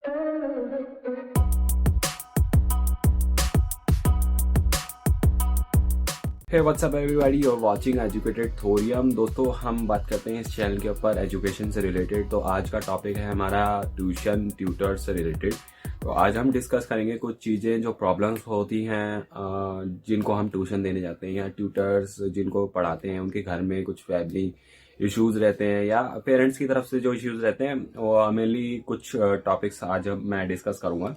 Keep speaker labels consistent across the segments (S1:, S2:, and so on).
S1: Hey what's up everybody, you are watching educated thorium. दोस्तों, हम बात करते हैं इस चैनल के ऊपर एजुकेशन से रिलेटेड। तो आज का टॉपिक है हमारा ट्यूशन ट्यूटर से रिलेटेड। तो आज हम डिस्कस करेंगे कुछ चीज़ें जो प्रॉब्लम्स होती हैं जिनको हम ट्यूशन देने जाते हैं, या ट्यूटर्स जिनको पढ़ाते हैं उनके घर में कुछ फैमिली इश्यूज रहते हैं या पेरेंट्स की तरफ से जो इश्यूज रहते हैं, वो मेनली कुछ टॉपिक्स आज मैं डिस्कस करूँगा।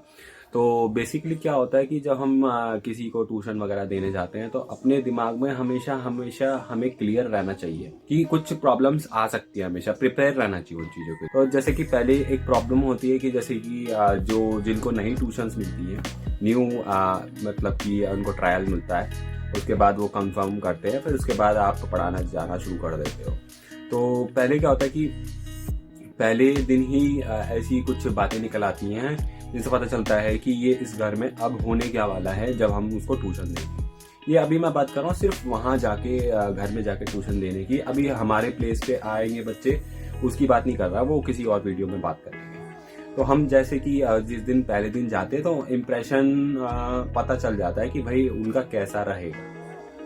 S1: तो बेसिकली क्या होता है कि जब हम किसी को ट्यूशन वगैरह देने जाते हैं तो अपने दिमाग में हमेशा हमें क्लियर रहना चाहिए कि कुछ प्रॉब्लम्स आ सकती है, हमेशा प्रिपेयर रहना चाहिए उन चीज़ों के। तो जैसे कि पहले एक प्रॉब्लम होती है कि जैसे कि जो जिनको नई ट्यूशन्स मिलती है, न्यू मतलब कि उनको ट्रायल मिलता है, उसके बाद वो कंफर्म करते हैं, फिर उसके बाद आप पढ़ाना जाना शुरू कर देते हो। तो पहले क्या होता है कि पहले दिन ही ऐसी कुछ बातें निकल आती हैं जिससे पता चलता है कि ये इस घर में अब होने क्या वाला है जब हम उसको ट्यूशन देंगे। ये अभी मैं बात कर रहा हूँ सिर्फ वहाँ जाके घर में जाके ट्यूशन देने की। अभी हमारे प्लेस पे आएंगे बच्चे, उसकी बात नहीं कर रहा, वो किसी और वीडियो में बात करेंगे। तो हम जैसे कि जिस दिन पहले दिन जाते तो इम्प्रेशन पता चल जाता है कि भाई उनका कैसा रहेगा,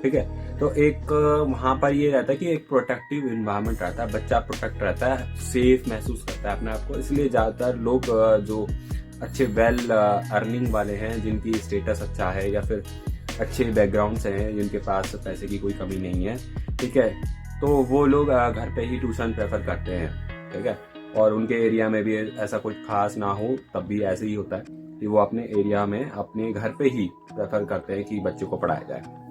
S1: ठीक है। तो एक वहाँ पर ये रहता है कि एक प्रोटेक्टिव इन्वायरमेंट रहता है, बच्चा प्रोटेक्ट रहता है, सेफ महसूस करता है अपने आप को। इसलिए ज़्यादातर लोग जो अच्छे वेल अर्निंग वाले हैं, जिनकी स्टेटस अच्छा है या फिर अच्छे बैकग्राउंड से हैं, जिनके पास पैसे की कोई कमी नहीं है, ठीक है, तो वो लोग घर पे ही ट्यूशन प्रेफर करते हैं, ठीक है। और उनके एरिया में भी ऐसा कुछ खास ना हो तब भी ऐसे ही होता है कि वो अपने एरिया में अपने घर पे ही प्रेफर करते हैं कि बच्चों को पढ़ाया जाए।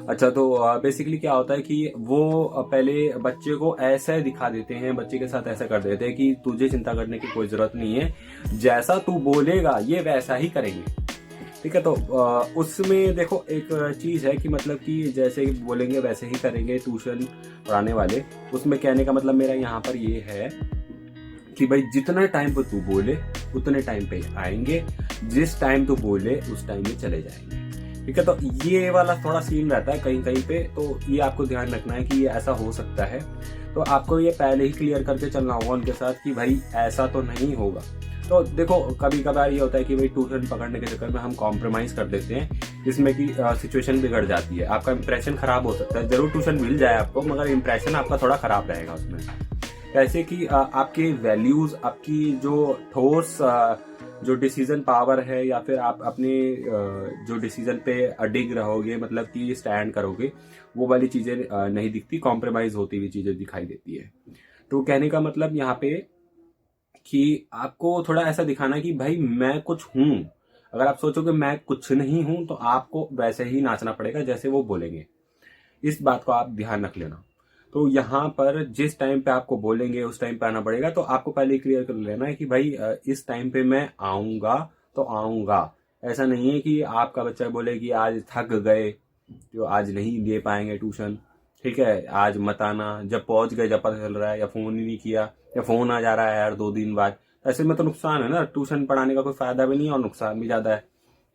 S1: अच्छा, तो बेसिकली क्या होता है कि वो पहले बच्चे को ऐसा दिखा देते हैं, बच्चे के साथ ऐसा कर देते हैं कि तुझे चिंता करने की कोई जरूरत नहीं है, जैसा तू बोलेगा ये वैसा ही करेंगे, ठीक है। तो उसमें देखो एक चीज है कि मतलब कि जैसे बोलेंगे वैसे ही करेंगे ट्यूशन पढ़ाने वाले। उसमें कहने का मतलब मेरा यहाँ पर ये है कि भाई जितना टाइम पे तू बोले उतने टाइम पे आएंगे, जिस टाइम तू बोले उस टाइम में चले जाएंगे, ठीक है। तो ये वाला थोड़ा सीन रहता है कहीं कहीं पे, तो ये आपको ध्यान रखना है कि ये ऐसा हो सकता है। तो आपको ये पहले ही क्लियर करके चलना होगा उनके साथ कि भाई ऐसा तो नहीं होगा। तो देखो कभी कभार ये होता है कि भाई ट्यूशन पकड़ने के चक्कर में हम कॉम्प्रोमाइज कर देते हैं, जिसमें कि सिचुएशन बिगड़ जाती है, आपका इंप्रेशन खराब हो सकता है। जरूर ट्यूशन मिल जाए आपको, मगर इंप्रेशन आपका थोड़ा खराब रहेगा उसमें। कैसे कि आपके वैल्यूज, आपकी जो ठोस जो डिसीजन पावर है, या फिर आप अपने जो डिसीजन पे अडिग रहोगे, मतलब कि स्टैंड करोगे, वो वाली चीजें नहीं दिखती, कॉम्प्रोमाइज होती हुई चीजें दिखाई देती है। तो कहने का मतलब यहाँ पे कि आपको थोड़ा ऐसा दिखाना कि भाई मैं कुछ हूं। अगर आप सोचोगे मैं कुछ नहीं हूं तो आपको वैसे ही नाचना पड़ेगा जैसे वो बोलेंगे। इस बात को आप ध्यान रख लेना। तो यहाँ पर जिस टाइम पे आपको बोलेंगे उस टाइम पे आना पड़ेगा। तो आपको पहले क्लियर कर लेना है कि भाई इस टाइम पे मैं आऊंगा तो आऊंगा। ऐसा नहीं है कि आपका बच्चा बोले कि आज थक गए तो आज नहीं दे पाएंगे ट्यूशन, ठीक है, आज मत आना। जब पहुंच गए, जब पता चल रहा है, या फोन ही नहीं किया, या फोन आ जा रहा है यार 2 दिन बाद, ऐसे में तो नुकसान है ना। ट्यूशन पढ़ाने का कोई फायदा भी नहीं है और नुकसान भी ज्यादा है।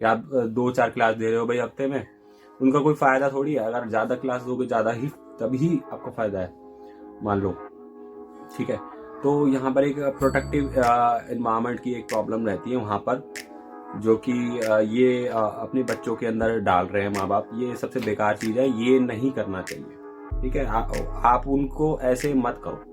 S1: या आप 2-4 क्लास दे रहे हो भाई हफ्ते में, उनका कोई फायदा थोड़ी है। अगर ज्यादा क्लास दोगे ज्यादा ही तभी आपको फायदा है, मान लो, ठीक है। तो यहाँ पर एक प्रोटेक्टिव एनवायरनमेंट की एक प्रॉब्लम रहती है वहां पर, जो कि ये अपने बच्चों के अंदर डाल रहे हैं माँ बाप। ये सबसे बेकार चीज है, ये नहीं करना चाहिए, ठीक है। आप उनको ऐसे मत करो।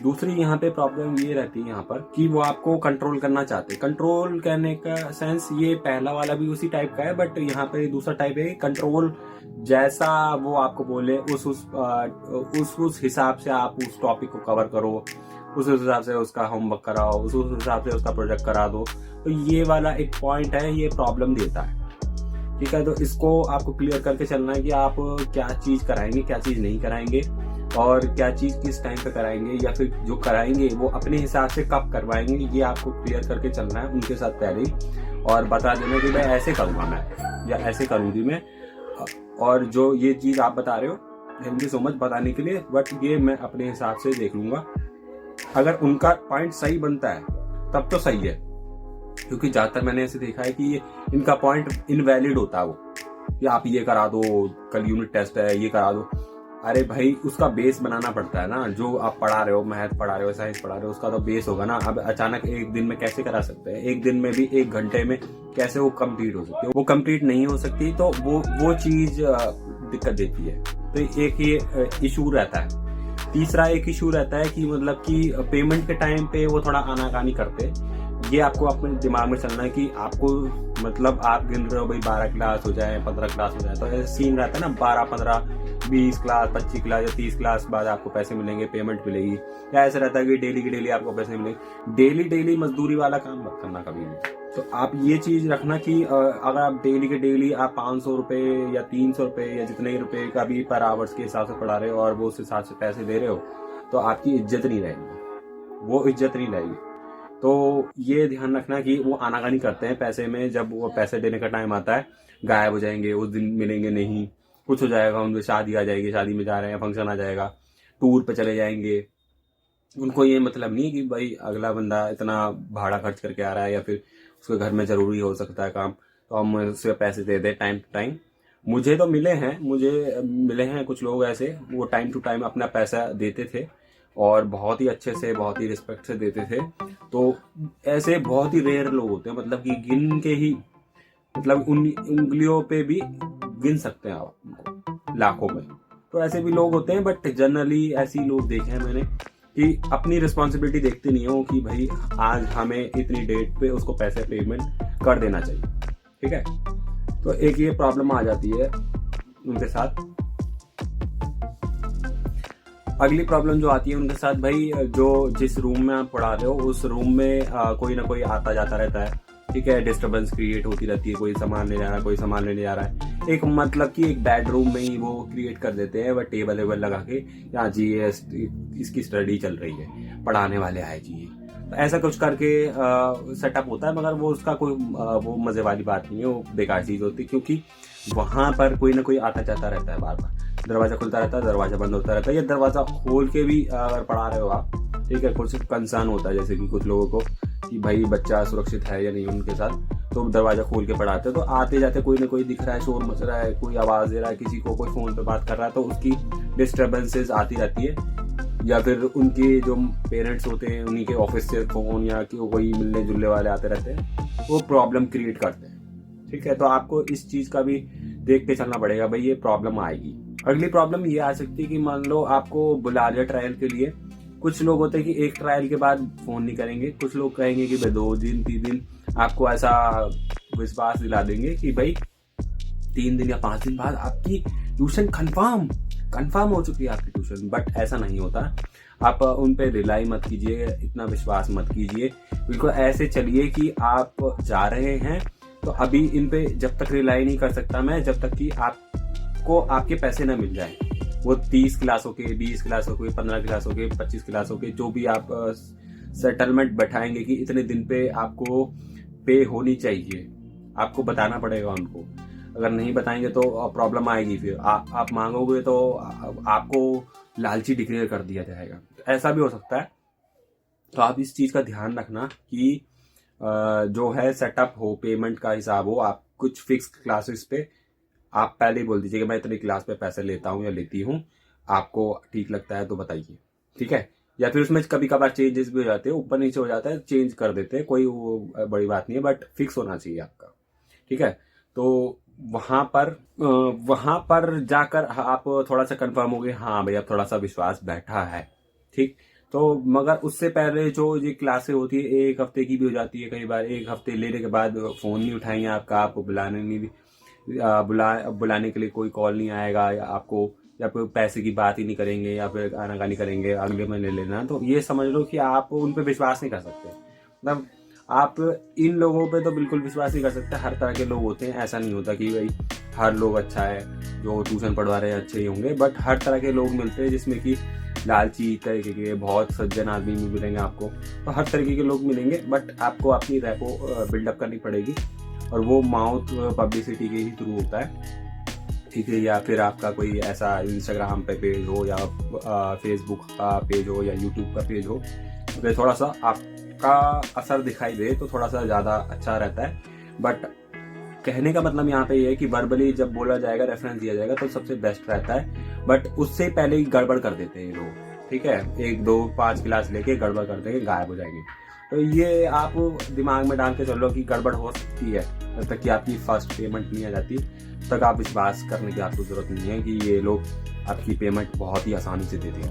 S1: दूसरी यहाँ पे प्रॉब्लम ये रहती है यहाँ पर कि वो आपको कंट्रोल करना चाहते हैं। कंट्रोल करने का सेंस, ये पहला वाला भी उसी टाइप का है, बट यहाँ पे दूसरा टाइप है कंट्रोल। जैसा वो आपको बोले उस हिसाब से आप उस टॉपिक को कवर करो, उस हिसाब से उसका होमवर्क कराओ, उस हिसाब से उसका प्रोजेक्ट करा दो। तो ये वाला एक पॉइंट है, ये प्रॉब्लम देता है, ठीक है। तो इसको आपको क्लियर करके चलना है कि आप क्या चीज कराएंगे, क्या चीज नहीं कराएंगे, और क्या चीज किस टाइम पे कराएंगे, या फिर जो कराएंगे वो अपने हिसाब से कब करवाएंगे। ये आपको क्लियर करके चलना है उनके साथ पहले ही, और बता देना कि मैं ऐसे करूंगा मैं, या ऐसे करूंगी मैं। और जो ये चीज आप बता रहे हो, थैंक यू सो मच बताने के लिए, बट ये मैं अपने हिसाब से देख लूंगा। अगर उनका पॉइंट सही बनता है तब तो सही है, क्योंकि ज्यादातर मैंने ऐसे देखा है कि इनका पॉइंट इनवैलिड होता है वो, कि आप ये करा दो, कल यूनिट टेस्ट है, ये करा दो। अरे भाई उसका बेस बनाना पड़ता है ना, जो आप पढ़ा रहे हो, मैथ पढ़ा रहे हो, साइंस पढ़ा रहे हो, उसका तो बेस होगा ना। अब अचानक एक दिन में कैसे करा सकते हैं, एक दिन में भी 1 घंटे में कैसे वो कंप्लीट हो सकती है, वो कंप्लीट नहीं हो सकती। तो वो चीज दिक्कत देती है। तो एक ये इशू रहता है। तीसरा एक इशू रहता है कि मतलब कि पेमेंट के टाइम पे वो थोड़ा आनाकानी करते। ये आपको अपने दिमाग में चलना है कि आपको मतलब आप गिन रहे हो भाई 12 क्लास हो जाए, 15 क्लास हो जाए, तो ऐसे सीन रहता है ना, 12, 15, 20 क्लास, 25 क्लास या 30 क्लास बाद आपको पैसे मिलेंगे, पेमेंट मिलेगी। या ऐसा रहता है कि डेली की डेली आपको पैसे मिलेंगे। डेली मजदूरी वाला काम मत करना कभी भी। तो आप ये चीज रखना कि अगर आप डेली के डेली आप 500 रुपए या 300 रुपए या जितने रुपए का भी पर आवर्स के हिसाब से पढ़ा रहे हो और वो उस हिसाब से पैसे दे रहे हो, तो आपकी इज्जत नहीं रहेगी, वो इज्जत नहीं रहेगी। तो ये ध्यान रखना कि वो आनाकानी करते हैं पैसे में। जब वो पैसे देने का टाइम आता है, गायब हो जाएंगे, उस दिन मिलेंगे नहीं, कुछ हो जाएगा, उनको शादी आ जाएगी, शादी में जा रहे हैं, फंक्शन आ जाएगा, टूर पे चले जाएंगे। उनको ये मतलब नहीं कि भाई अगला बंदा इतना भाड़ा खर्च करके आ रहा है या फिर उसके घर में जरूरी हो सकता है काम, तो हम उससे पैसे दे दें टाइम टू टाइम। मुझे मिले हैं कुछ लोग ऐसे, वो टाइम टू टाइम अपना पैसा देते थे और बहुत ही अच्छे से, बहुत ही रिस्पेक्ट से देते थे। तो ऐसे बहुत ही रेयर लोग होते हैं, मतलब कि गिन के ही, मतलब उंगलियों पे भी गिन सकते हैं आप उनको, लाखों में। तो ऐसे भी लोग होते हैं, बट जनरली ऐसे लोग देखे हैं मैंने कि अपनी रिस्पॉन्सिबिलिटी देखते नहीं हो कि भाई आज हमें इतनी डेट पे उसको पैसे पेमेंट कर देना चाहिए। ठीक है, तो एक ये प्रॉब्लम आ जाती है उनके साथ। अगली प्रॉब्लम जो आती है उनके साथ, भाई जो जिस रूम में आप पढ़ा रहे हो उस रूम में कोई ना कोई आता जाता रहता है। ठीक है, डिस्टर्बेंस क्रिएट होती रहती है, कोई सामान ले जा रहा है, कोई सामान लेने जा रहा है। एक मतलब कि एक बेडरूम में ही वो क्रिएट कर देते हैं, वह टेबल वेबल लगा के, यहाँ जी इसकी स्टडी चल रही है, पढ़ाने वाले आए जी, तो ऐसा कुछ करके सेटअप होता है। मगर वो उसका कोई वो मजे वाली बात नहीं है, वो बेकार चीज होती है, क्योंकि वहां पर कोई ना कोई आता जाता रहता है, बार बार दरवाजा खुलता रहता है, दरवाजा बंद होता रहता है, या दरवाजा खोल के भी अगर पढ़ा रहे हो आप, ठीक है, कुछ कंसर्न होता है जैसे कि कुछ लोगों को कि भाई बच्चा सुरक्षित है या नहीं उनके साथ, तो दरवाजा खोल के पढ़ाते हैं। तो आते जाते कोई ना कोई दिख रहा है, शोर मच रहा है, कोई आवाज दे रहा है, किसी को कोई फोन पे बात कर रहा है, तो उसकी डिस्टर्बेंसेस आती रहती है। या फिर उनके जो पेरेंट्स होते हैं उन्हीं के ऑफिस से फोन या कोई मिलने जुलने वाले आते रहते हैं, वो प्रॉब्लम क्रिएट करते हैं। ठीक है, तो आपको इस चीज का भी देख के चलना पड़ेगा, भाई ये प्रॉब्लम आएगी। अगली प्रॉब्लम ये आ सकती है कि मान लो आपको बुला लिया ट्रायल के लिए। कुछ लोग होते हैं कि एक ट्रायल के बाद फोन नहीं करेंगे, कुछ लोग कहेंगे कि भाई 2 दिन 3 दिन, आपको ऐसा विश्वास दिला देंगे कि भाई 3 दिन या 5 दिन बाद आपकी ट्यूशन कंफर्म हो चुकी है आपकी ट्यूशन। बट ऐसा नहीं होता, आप उन पे रिलाई मत कीजिए, इतना विश्वास मत कीजिए। बिल्कुल ऐसे चलिए कि आप जा रहे हैं, तो अभी इन पे जब तक रिलाई नहीं कर सकता मैं, जब तक कि आपको आपके पैसे ना मिल जाए। वो 30 क्लासों के, 20 क्लासों के, 15 क्लासों के, 25 क्लासों के, जो भी आप सेटलमेंट बैठाएंगे कि इतने दिन पे आपको पे होनी चाहिए, आपको बताना पड़ेगा उनको। अगर नहीं बताएंगे तो प्रॉब्लम आएगी। फिर आप मांगोगे तो आपको लालची डिक्लेयर कर दिया जाएगा, ऐसा भी हो सकता है। तो आप इस चीज का ध्यान रखना कि जो है सेटअप हो, पेमेंट का हिसाब हो। आप कुछ फिक्स क्लासेस पे आप पहले ही बोल दीजिए कि मैं इतनी क्लास पे पैसे लेता हूँ या लेती हूँ, आपको ठीक लगता है तो बताइए। ठीक है, या फिर उसमें कभी कभार चेंजेस भी हो जाते हैं, ऊपर नीचे हो जाता है, चेंज कर देते हैं, कोई वो बड़ी बात नहीं है, बट फिक्स होना चाहिए आपका। ठीक है, तो वहां पर जाकर आप थोड़ा सा कंफर्म हो गए, हाँ भाई अब थोड़ा सा विश्वास बैठा है। ठीक, तो मगर उससे पहले जो ये क्लासें होती है 1 हफ्ते की भी हो जाती है, कई बार 1 हफ्ते लेने के बाद फोन नहीं उठाएंगे आपको बुलाने के लिए कोई कॉल नहीं आएगा, या आपको या फिर पैसे की बात ही नहीं करेंगे, या फिर आनाकानी करेंगे अगले महीने लेना। तो ये समझ लो कि आप उन पे विश्वास नहीं कर सकते। मतलब आप इन लोगों पे तो बिल्कुल विश्वास नहीं कर सकते। हर तरह के लोग होते हैं, ऐसा नहीं होता कि भाई हर लोग अच्छा है, जो ट्यूशन पढ़वा रहे हैं अच्छे ही होंगे, बट हर तरह के लोग मिलते हैं जिसमें कि लालची तरीके के, बहुत सज्जन आदमी भी मिलेंगे आपको। तो हर तरीके के लोग मिलेंगे, बट आपको अपनी रैपो बिल्डअप करनी पड़ेगी, और वो माउथ पब्लिसिटी के ही थ्रू होता है। ठीक है, या फिर आपका कोई ऐसा इंस्टाग्राम पे पेज हो, या फेसबुक का पेज हो, या यूट्यूब का पेज हो, तो थोड़ा सा आपका असर दिखाई दे तो थोड़ा सा ज़्यादा अच्छा रहता है। बट कहने का मतलब यहाँ पे ये है कि वर्बली जब बोला जाएगा, रेफरेंस दिया जाएगा तो सबसे बेस्ट रहता है, बट उससे पहले ही गड़बड़ कर देते हैं ये लोग, ठीक है। 1 2 5 गिलास लेके गड़बड़ कर देंगे, गायब हो जाएंगे। तो ये आप दिमाग में डाल के चलो कि गड़बड़ हो सकती है, जब तक कि आपकी फर्स्ट पेमेंट नहीं आ जाती तक आप विश्वास करने की आपको जरूरत नहीं है कि ये लोग आपकी पेमेंट बहुत ही आसानी से दे देंगे,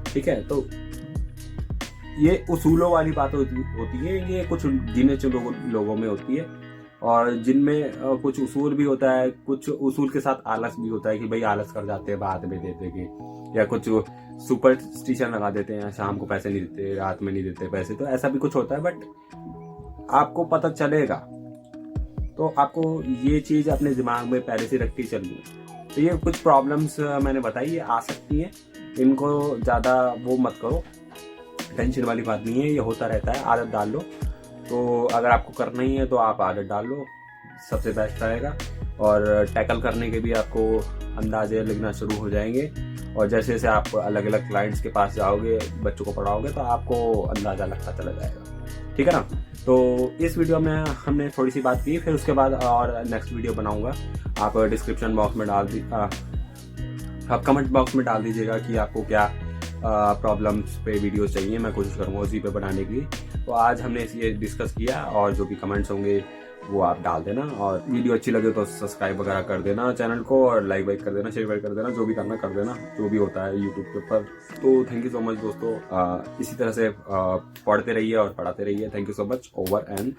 S1: ठीक है। तो ये उसूलों वाली बात होती है, ये कुछ गिने चुने लोगों में होती है, और जिनमें कुछ उसूल भी होता है, कुछ उसूल के साथ आलस भी होता है कि भाई आलस कर जाते हैं बाद में दे देंगे, या कुछ सुपरस्टिशन लगा देते हैं, शाम को पैसे नहीं देते, रात में नहीं देते पैसे, तो ऐसा भी कुछ होता है। बट आपको पता चलेगा, तो आपको ये चीज अपने दिमाग में पहले से रखती चलनी। तो ये कुछ प्रॉब्लम्स मैंने बताई, ये आ सकती हैं, इनको ज्यादा वो मत करो, टेंशन वाली बात नहीं है, ये होता रहता है, आदत डाल लो। तो अगर आपको करना ही है तो आप आदत डाल लो, सबसे बेस्ट रहेगा। और टैकल करने के भी आपको अंदाजे लगना शुरू हो जाएंगे, और जैसे जैसे आप अलग अलग क्लाइंट्स के पास जाओगे, बच्चों को पढ़ाओगे, तो आपको अंदाजा लगता चला जाएगा, ठीक है ना। तो इस वीडियो में हमने थोड़ी सी बात की, फिर उसके बाद और नेक्स्ट वीडियो बनाऊंगा। आप डिस्क्रिप्शन बॉक्स में आप कमेंट बॉक्स में डाल दीजिएगा कि आपको क्या प्रॉब्लम्स पे वीडियोस चाहिए, मैं कोशिश करूँगा उसी पे बनाने की। तो आज हमने ये डिस्कस किया, और जो भी कमेंट्स होंगे वो आप डाल देना, और वीडियो अच्छी लगे तो सब्सक्राइब वगैरह कर देना चैनल को, और लाइक वाइक कर देना, शेयर कर देना, जो भी करना कर देना, जो भी होता है यूट्यूब के ऊपर। तो थैंक यू सो मच दोस्तों, इसी तरह से पढ़ते रहिए और पढ़ाते रहिए। Thank you so much, over and